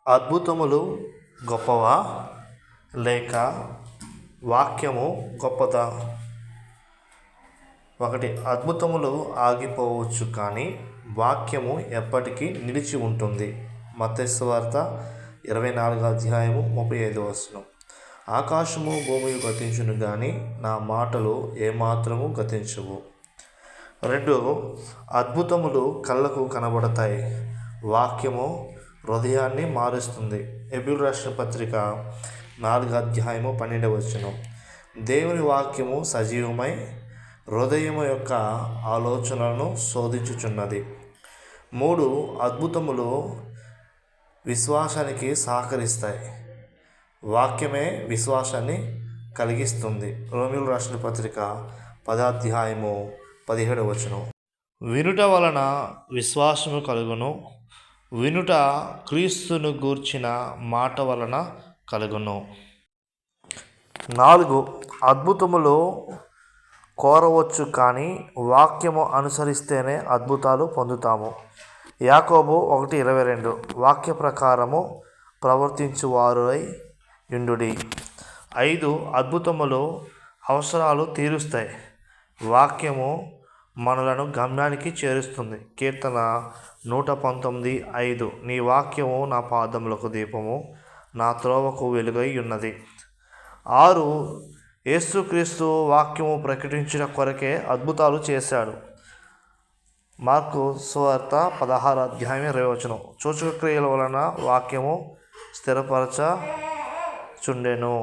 అద్భుతములు గొప్పవా లేక వాక్యము గొప్పదా? ఒకటి, అద్భుతములు ఆగిపోవచ్చు కానీ వాక్యము ఎప్పటికీ నిలిచి ఉంటుంది. మత్తయి సువార్త 24:35. ఆకాశము భూమి గతించును కానీ నా మాటలు ఏమాత్రము గతించవు. 2, అద్భుతములు కళ్ళకు కనబడతాయి, వాక్యము హృదయాన్ని మారుస్తుంది. హెబ్రీయులకు రాసిన పత్రిక 4:12. దేవుని వాక్యము సజీవమై హృదయము యొక్క ఆలోచనలను శోధించుచున్నది. 3, అద్భుతములు విశ్వాసానికి సహకరిస్తాయి, వాక్యమే విశ్వాసాన్ని కలిగిస్తుంది. రోమీయులకు రాసిన పత్రిక 10:17. వినుట వలన విశ్వాసము కలుగును, వినుట క్రీస్తును గూర్చిన మాట వలన కలుగును. 4, అద్భుతములు కోరవచ్చు కానీ వాక్యము అనుసరిస్తేనే అద్భుతాలు పొందుతాము. యాకోబు 1:22. వాక్య ప్రకారము ప్రవర్తించువారై యుండుడి. 5, అద్భుతములు అవసరాలు తీరుస్తాయి, వాక్యము మనలను గమ్యానికి చేరుస్తుంది. కీర్తన 119:5. నీ వాక్యము నా పాదములకు దీపము, నా త్రోవకు వెలుగై ఉన్నది. 6, యేసుక్రీస్తు వాక్యము ప్రకటించిన కొరకే అద్భుతాలు చేశాడు. మార్కు సువార్త 16:20. సూచక క్రియల వలన వాక్యము స్థిరపరచుచుండెను.